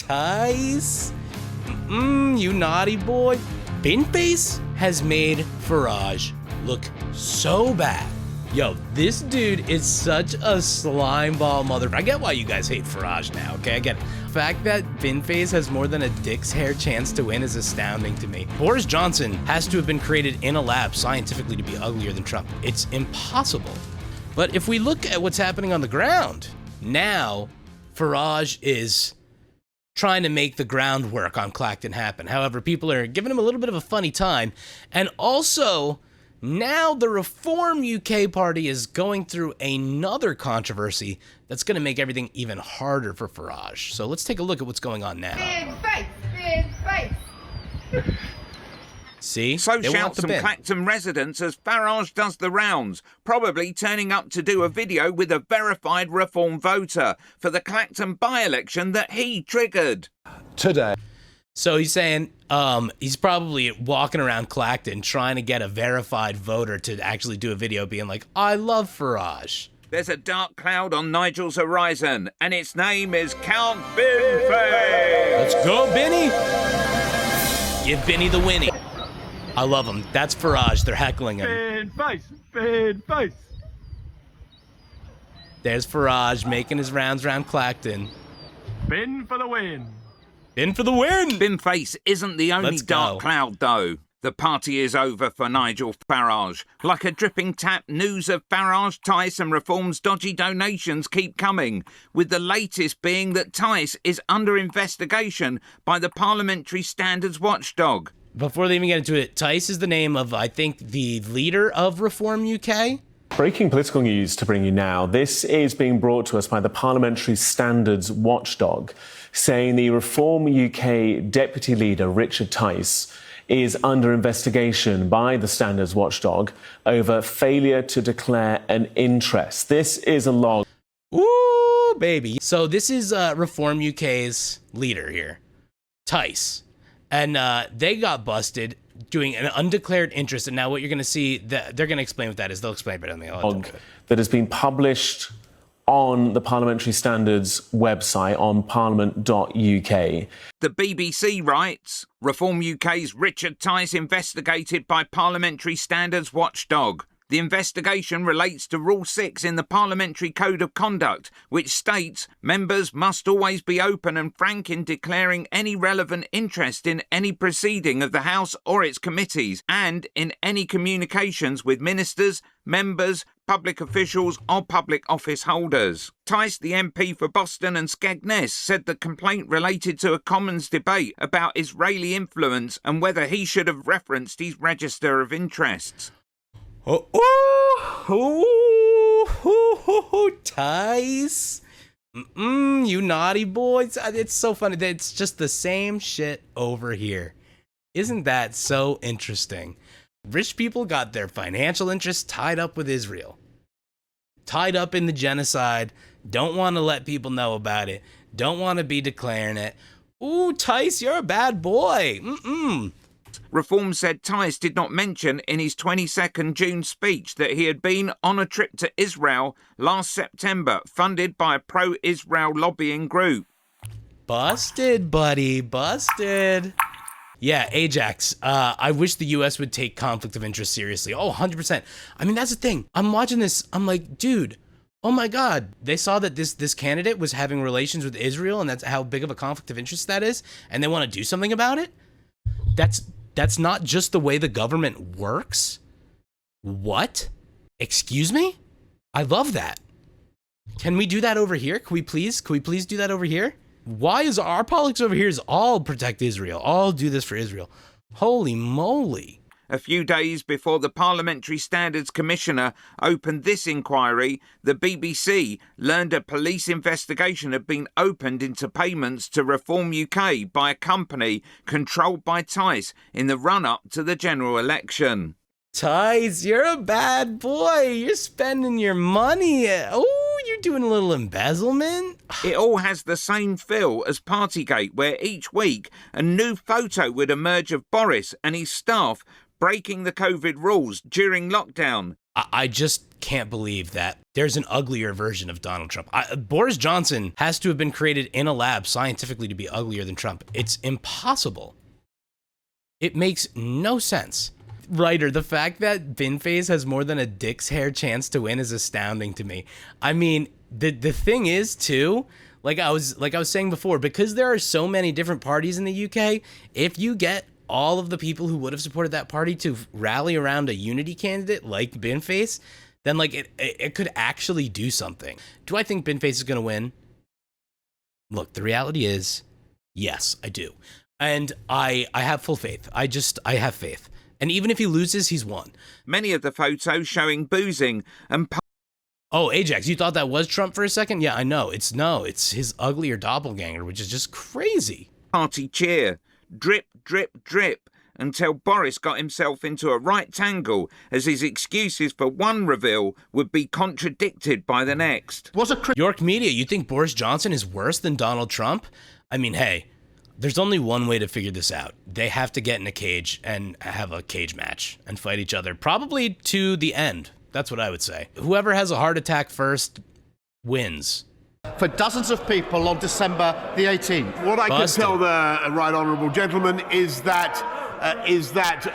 Tice. You naughty boy. Binface has made Farage look so bad. Yo, this dude is such a slimeball motherfucker. I get why you guys hate Farage now, okay? I get it. The fact that Binface has more than a dick's hair chance to win is astounding to me. Boris Johnson has to have been created in a lab scientifically to be uglier than Trump. It's impossible. But if we look at what's happening on the ground, now Farage is trying to make the groundwork on Clacton happen. However, people are giving him a little bit of a funny time. And also, now the Reform UK party is going through another controversy that's going to make everything even harder for Farage. So let's take a look at what's going on now. Binface! See? So They want shout the some bin. Clacton residents as Farage does the rounds, probably turning up to do a video with a verified Reform voter for the Clacton by-election that he triggered. Today. So he's saying he's probably walking around Clacton trying to get a verified voter to actually do a video being like, I love Farage. There's a dark cloud on Nigel's horizon, and its name is Count Binface. Let's go, Binny. Give Binny the winnie. I love him. That's Farage. They're heckling him. Binface! There's Farage making his rounds around Clacton. Bin for the win! In for the win! Binface isn't the only Let's go. dark cloud, though. The party is over for Nigel Farage. Like a dripping tap, news of Farage, Tice and Reform's dodgy donations keep coming, with the latest being that Tice is under investigation by the Parliamentary Standards Watchdog. Before they even get into it, Tice is the name of, I think, the leader of Reform UK. Breaking political news to bring you now. This is being brought to us by the Parliamentary Standards Watchdog, saying the Reform UK Deputy Leader, Richard Tice, is under investigation by the Standards Watchdog over failure to declare an interest. This is a log. Ooh, baby. So this is Reform UK's leader here, Tice. And they got busted doing an undeclared interest. And now what you're going to see, they're going to explain what that is. They'll explain better than me. That has been published on the Parliamentary Standards website on parliament.uk. The BBC writes, Reform UK's Richard Tice investigated by Parliamentary Standards Watchdog. The investigation relates to Rule 6 in the Parliamentary Code of Conduct, which states members must always be open and frank in declaring any relevant interest in any proceeding of the House or its committees and in any communications with ministers, members, public officials or public office holders. Tice, the MP for Boston and Skegness, said the complaint related to a Commons debate about Israeli influence and whether he should have referenced his register of interests. Tice. You naughty boys. It's so funny. It's just the same shit over here. Isn't that so interesting? Rich people got their financial interests tied up with Israel. Tied up in the genocide. Don't want to let people know about it. Don't want to be declaring it. Ooh, Tice, you're a bad boy. Reform said Tice did not mention in his 22nd June speech that he had been on a trip to Israel last September, funded by a pro-Israel lobbying group. Busted, buddy. Busted. Yeah, Ajax. I wish the U.S. would take conflict of interest seriously. Oh, 100%. I mean, that's the thing. I'm watching this. I'm like, dude, oh my God. They saw that this candidate was having relations with Israel, and that's how big of a conflict of interest that is, and they want to do something about it? That's not just the way the government works? What? Excuse me? I love that. Can we do that over here? Can we please do that over here? Why is our politics over here is all protect Israel, all do this for Israel? Holy moly. A few days before the Parliamentary Standards Commissioner opened this inquiry, the BBC learned a police investigation had been opened into payments to Reform UK by a company controlled by Tice in the run-up to the general election. Tice, you're a bad boy. You're spending your money. Oh, you're doing a little embezzlement. It all has the same feel as Partygate, where each week a new photo would emerge of Boris and his staff breaking the COVID rules during lockdown. I just can't believe that there's an uglier version of Donald Trump. Boris Johnson has to have been created in a lab scientifically to be uglier than Trump. It's impossible. It makes no sense. Ryder, the fact that Binface has more than a dick's hair chance to win is astounding to me. I mean, the thing is too, like I was saying before, because there are so many different parties in the UK, if you get all of the people who would have supported that party to rally around a unity candidate like Binface, then like it could actually do something. Do I think Binface is going to win? Look, the reality is, yes, I do. And I have full faith. I have faith. And even if he loses, he's won. Many of the photos showing boozing and... Oh, Ajax, you thought that was Trump for a second? Yeah, I know. It's his uglier doppelganger, which is just crazy. Party cheer. Drip, drip, drip, until Boris got himself into a right tangle as his excuses for one reveal would be contradicted by the next. York Media, you think Boris Johnson is worse than Donald Trump? I mean, hey, there's only one way to figure this out. They have to get in a cage and have a cage match and fight each other, probably to the end. That's what I would say. Whoever has a heart attack first wins. For dozens of people on December the 18th. What I can tell the right honourable gentleman is that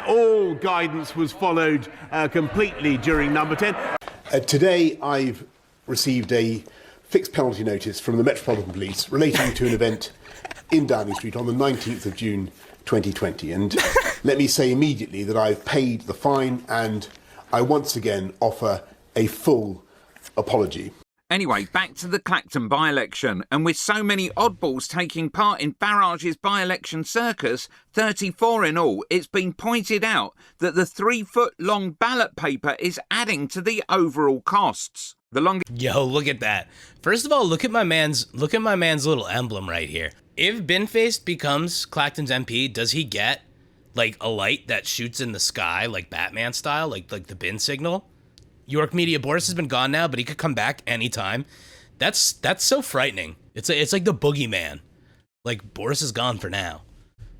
all guidance was followed completely during number 10. Today I've received a fixed penalty notice from the Metropolitan Police relating to an event in Downing Street on the 19th of June 2020. And let me say immediately that I've paid the fine and I once again offer a full apology. Anyway, back to the Clacton by-election, and with so many oddballs taking part in Farage's by-election circus, 34 in all, it's been pointed out that the 3-foot-long ballot paper is adding to the overall costs. Yo, look at that. First of all, look at my man's little emblem right here. If Binface becomes Clacton's MP, does he get like a light that shoots in the sky like Batman style, like the bin signal? York Media, Boris has been gone now, but he could come back anytime. That's so frightening. It's like the boogeyman. Like, Boris is gone for now.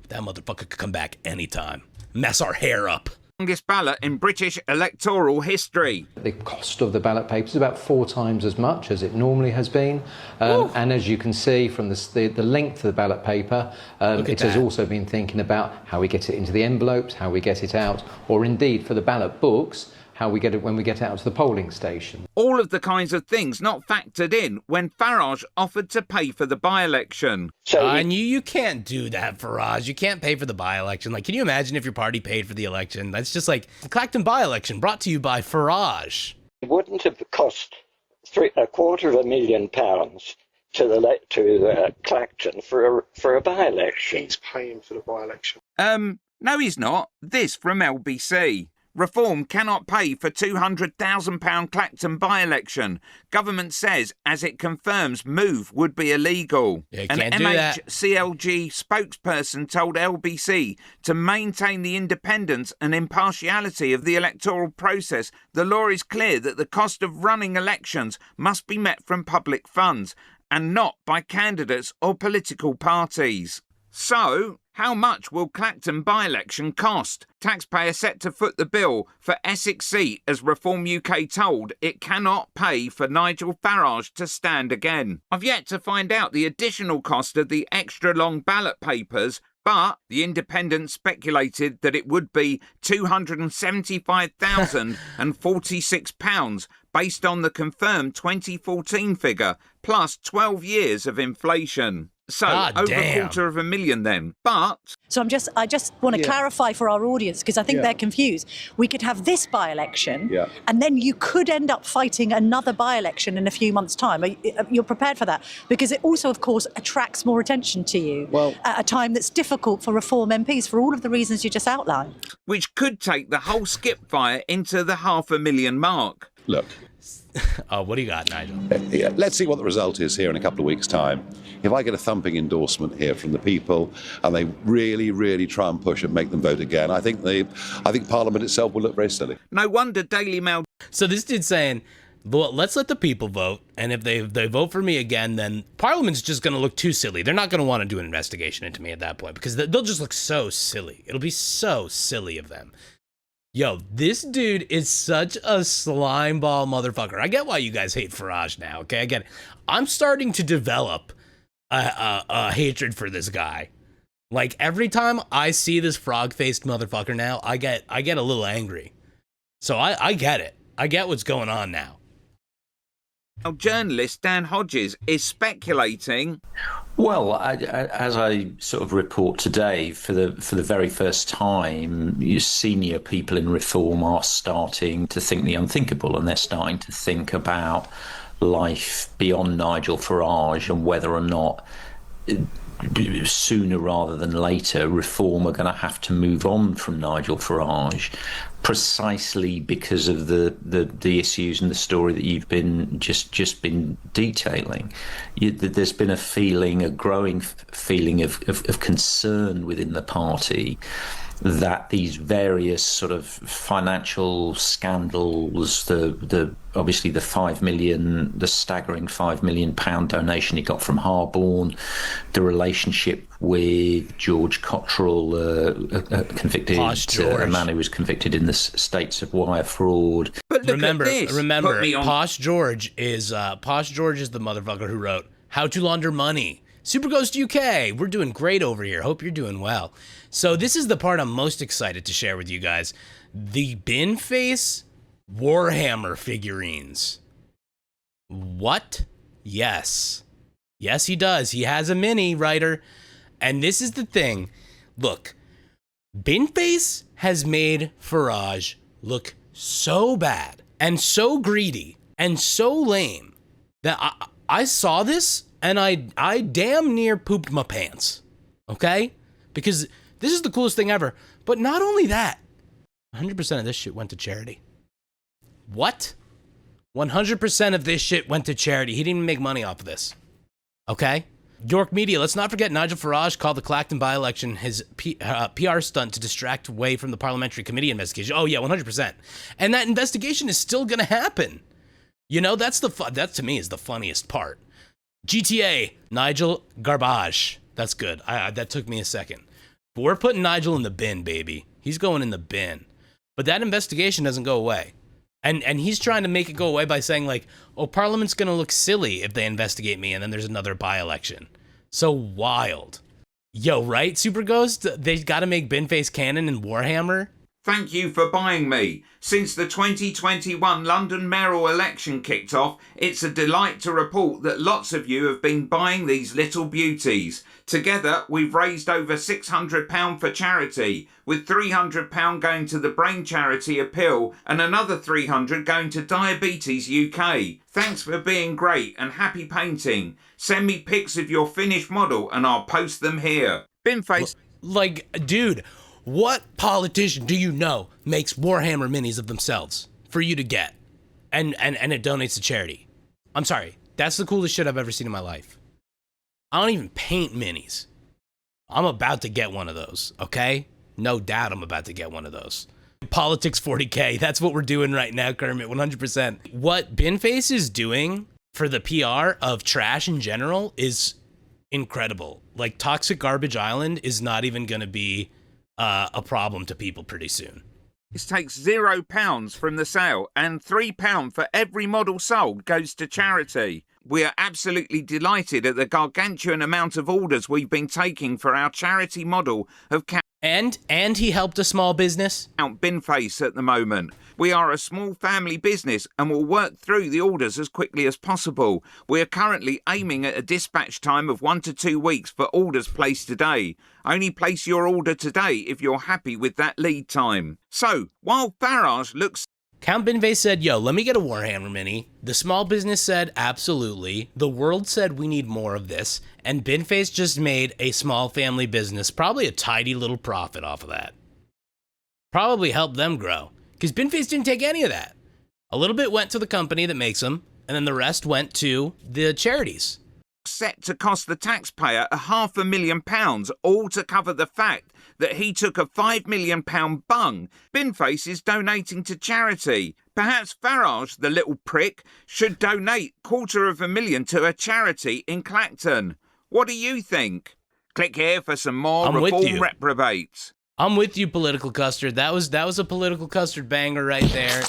That motherfucker could come back anytime. Mess our hair up. Longest ballot in British electoral history. The cost of the ballot paper is about 4 times as much as it normally has been. And as you can see from the length of the ballot paper, it has also been thinking about how we get it into the envelopes, how we get it out, or indeed for the ballot books, how we get it when we get out to the polling station. All of the kinds of things not factored in when Farage offered to pay for the by-election. I knew you can't do that, Farage. You can't pay for the by-election. Like, can you imagine if your party paid for the election? That's just like the Clacton by-election brought to you by Farage. It wouldn't have cost £250,000 to Clacton for a by-election. He's paying for the by-election. No, he's not. This from LBC. Reform cannot pay for £200,000 Clacton by-election. Government says, as it confirms, move would be illegal. An MHCLG spokesperson told LBC to maintain the independence and impartiality of the electoral process. The law is clear that the cost of running elections must be met from public funds and not by candidates or political parties. So, how much will Clacton by-election cost? Taxpayer set to foot the bill for Essex seat as Reform UK told it cannot pay for Nigel Farage to stand again. I've yet to find out the additional cost of the extra long ballot papers, but the Independent speculated that it would be £275,046 based on the confirmed 2014 figure, plus 12 years of inflation. So, over $250,000 then. But... So I just want to clarify for our audience, because I think they're confused. We could have this by-election, and then you could end up fighting another by-election in a few months' time. You're prepared for that? Because it also, of course, attracts more attention to you at a time that's difficult for Reform MPs for all of the reasons you just outlined. Which could take the whole skip fire into the 500,000 mark. Look. Oh, what do you got, Nigel? Let's see what the result is here in a couple of weeks' time. If I get a thumping endorsement here from the people and they really, really try and push and make them vote again, I think Parliament itself will look very silly. No wonder Daily Mail... So this dude's saying, let's let the people vote, and if they vote for me again, then Parliament's just going to look too silly. They're not going to want to do an investigation into me at that point, because they'll just look so silly. It'll be so silly of them. Yo, this dude is such a slimeball motherfucker. I get why you guys hate Farage now, okay? I get it. I'm starting to develop a hatred for this guy. Like, every time I see this frog-faced motherfucker now, I get a little angry. So I get it. I get what's going on now. Now, journalist Dan Hodges is speculating. Well, as I sort of report today, for the very first time, senior people in reform are starting to think the unthinkable, and they're starting to think about life beyond Nigel Farage and whether or not, sooner rather than later, reform are going to have to move on from Nigel Farage, precisely because of the issues and the story that you've been just been detailing. There's been a growing feeling of concern within the party that these various sort of financial scandals, obviously the staggering £5 million donation he got from Harborne, the relationship with George Cottrell, a convicted a man who was convicted in the states of wire fraud. But remember, Posh George is the motherfucker who wrote How to Launder Money. Super Ghost UK, we're doing great over here. Hope you're doing well. So this is the part I'm most excited to share with you guys. The Binface Warhammer figurines. What? Yes. Yes, he does. He has a mini, writer. And this is the thing. Look, Binface has made Farage look so bad and so greedy and so lame that I saw this and I damn near pooped my pants, okay? Because this is the coolest thing ever. But not only that, 100% of this shit went to charity. What? 100% of this shit went to charity. He didn't even make money off of this, okay? York Media, let's not forget Nigel Farage called the Clacton by-election his PR stunt to distract away from the parliamentary committee investigation. Oh yeah, 100%. And that investigation is still gonna happen. You know, that to me is the funniest part. GTA, Nigel Garbage. That's good. That took me a second. But we're putting Nigel in the bin, baby. He's going in the bin. But that investigation doesn't go away. And he's trying to make it go away by saying, like, oh, Parliament's going to look silly if they investigate me and then there's another by-election. So wild. Yo, right, Super Ghost? They got to make Binface canon in Warhammer? Thank you for buying me. Since the 2021 London mayoral election kicked off, it's a delight to report that lots of you have been buying these little beauties. Together, we've raised over £600 for charity, with £300 going to the brain charity Appeal and another £300 going to Diabetes UK. Thanks for being great and happy painting. Send me pics of your finished model and I'll post them here. Binface. Like, dude, what politician do you know makes Warhammer minis of themselves for you to get and it donates to charity? I'm sorry, that's the coolest shit I've ever seen in my life. I don't even paint minis. I'm about to get one of those, okay? No doubt I'm about to get one of those. Politics 40K, that's what we're doing right now, Kermit, 100%. What Binface is doing for the PR of trash in general is incredible. Like, Toxic Garbage Island is not even gonna be a problem to people pretty soon. This takes £0 from the sale and £3 for every model sold goes to charity. We are absolutely delighted at the gargantuan amount of orders we've been taking for our charity model of And he helped a small business? Count Binface at the moment. We are a small family business and will work through the orders as quickly as possible. We are currently aiming at a dispatch time of 1 to 2 weeks for orders placed today. Only place your order today if you're happy with that lead time. So, while Farage looks... Count Binface said, yo, let me get a Warhammer mini. The small business said, absolutely. The world said we need more of this. And Binface just made a small family business, probably a tidy little profit off of that. Probably helped them grow. Because Binface didn't take any of that. A little bit went to the company that makes them, and then the rest went to the charities. Set to cost the taxpayer £500,000, all to cover the fact that he took a £5 million bung. Binface is donating to charity. Perhaps Farage, the little prick, should donate £250,000 to a charity in Clacton. What do you think? Click here for some more reform reprobates. I'm with you, political custard. That was a political custard banger right there.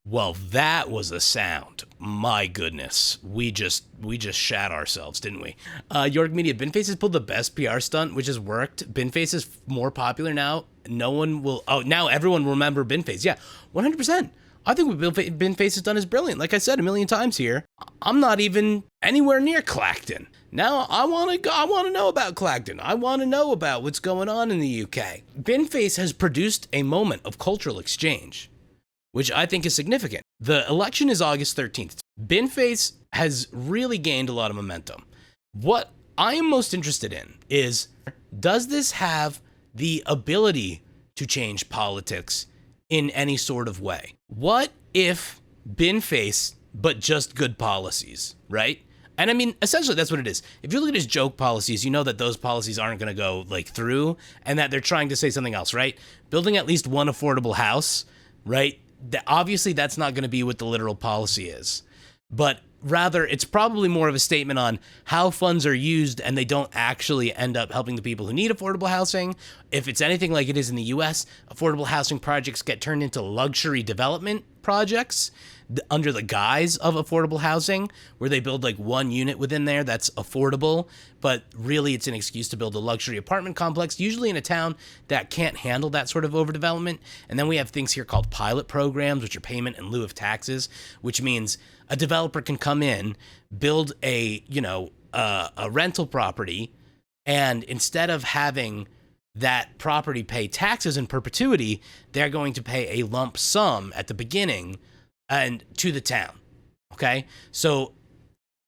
Well, that was a sound. My goodness. We just shat ourselves, didn't we? York Media, Binface has pulled the best PR stunt, which has worked. Binface is more popular now. Now everyone will remember Binface. Yeah, 100%. I think what Binface has done is brilliant. Like I said a million times here, I'm not even anywhere near Clacton. Now I want to know about Clacton. I want to know about what's going on in the UK. Binface has produced a moment of cultural exchange, which I think is significant. The election is August 13th. Binface has really gained a lot of momentum. What I am most interested in is, does this have the ability to change politics in any sort of way? What if Binface, but just good policies, right? And I mean, essentially that's what it is. If you look at his joke policies, you know that those policies aren't going to go through, and that they're trying to say something else, right? Building at least one affordable house, right? Obviously that's not going to be what the literal policy is, but rather it's probably more of a statement on how funds are used and they don't actually end up helping the people who need affordable housing. If it's anything like it is in the US, affordable housing projects get turned into luxury development projects under the guise of affordable housing, where they build one unit within there that's affordable, but really it's an excuse to build a luxury apartment complex, usually in a town that can't handle that sort of overdevelopment. And then we have things here called pilot programs, which are payment in lieu of taxes, which means a developer can come in, build a rental property, and instead of having that property pay taxes in perpetuity, they're going to pay a lump sum at the beginning and to the town. Okay? So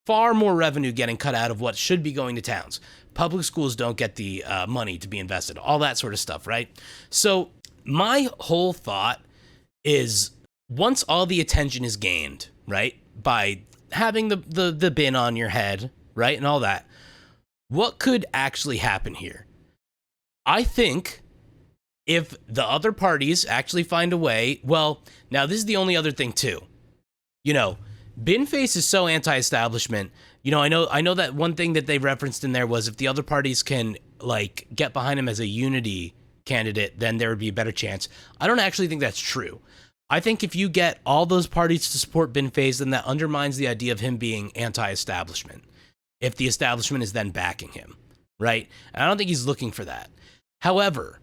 far more revenue getting cut out of what should be going to towns. Public schools don't get the money to be invested, all that sort of stuff, right? So my whole thought is, once all the attention is gained, right, by having the bin on your head, right, and all that, what could actually happen here? I think if the other parties actually find a way, well, now this is the only other thing too. Binface is so anti-establishment. I know that one thing that they referenced in there was, if the other parties can get behind him as a unity candidate, then there would be a better chance. I don't actually think that's true. I think if you get all those parties to support Binface, then that undermines the idea of him being anti-establishment, if the establishment is then backing him, right? And I don't think he's looking for that. However,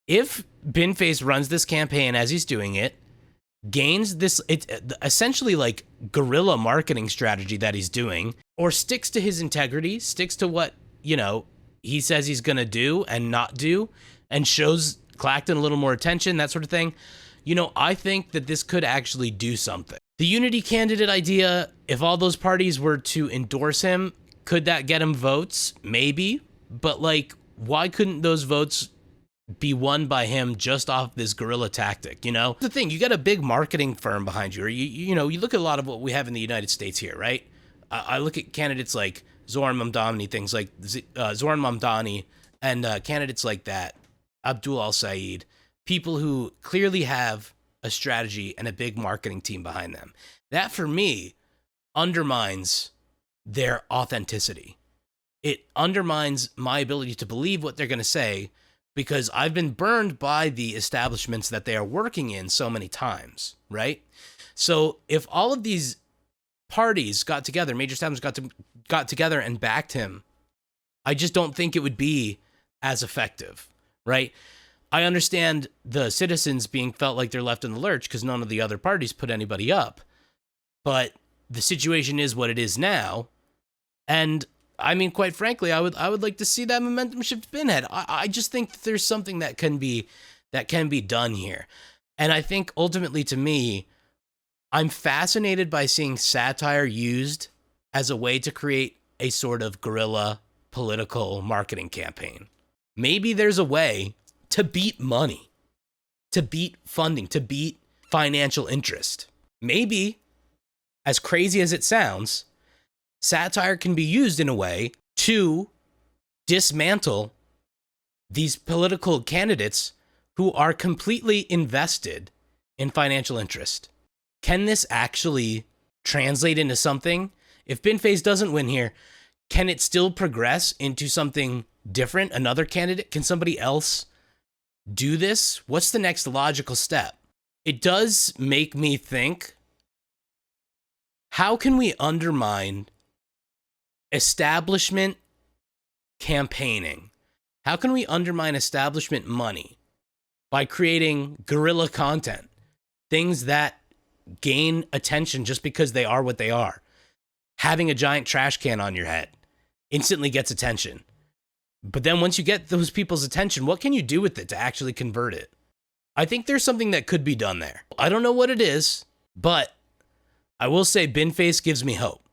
if Binface runs this campaign as he's doing it, gains this essentially guerrilla marketing strategy that he's doing, or sticks to his integrity, sticks to what, he says he's going to do and not do, and shows Clacton a little more attention, that sort of thing, I think that this could actually do something. The unity candidate idea, if all those parties were to endorse him, could that get him votes? Maybe. But why couldn't those votes be won by him just off this guerrilla tactic? The thing, you got a big marketing firm behind you, or you look at a lot of what we have in the United States here, right? I look at candidates like Zoran Mamdani, things like Zoran Mamdani, and candidates like that, Abdul Al-Said, people who clearly have a strategy and a big marketing team behind them. That, for me, undermines their authenticity. It undermines my ability to believe what they're going to say, because I've been burned by the establishments that they are working in so many times, right? So if all of these parties got together, major establishments got together and backed him, I just don't think it would be as effective, right? I understand the citizens being felt like they're left in the lurch because none of the other parties put anybody up, but the situation is what it is now, and I mean, quite frankly, I would like to see that momentum shift Binhead. I just think that there's something that can be done here. And I think ultimately, to me, I'm fascinated by seeing satire used as a way to create a sort of guerrilla political marketing campaign. Maybe there's a way to beat money, to beat funding, to beat financial interest. Maybe, as crazy as it sounds, satire can be used in a way to dismantle these political candidates who are completely invested in financial interest. Can this actually translate into something? If Binface doesn't win here, can it still progress into something different? Another candidate? Can somebody else do this? What's the next logical step? It does make me think, how can we undermine establishment campaigning? How can we undermine establishment money by creating guerrilla content? Things that gain attention just because they are what they are. Having a giant trash can on your head instantly gets attention. But then once you get those people's attention, what can you do with it to actually convert it? I think there's something that could be done there. I don't know what it is, but I will say Binface gives me hope.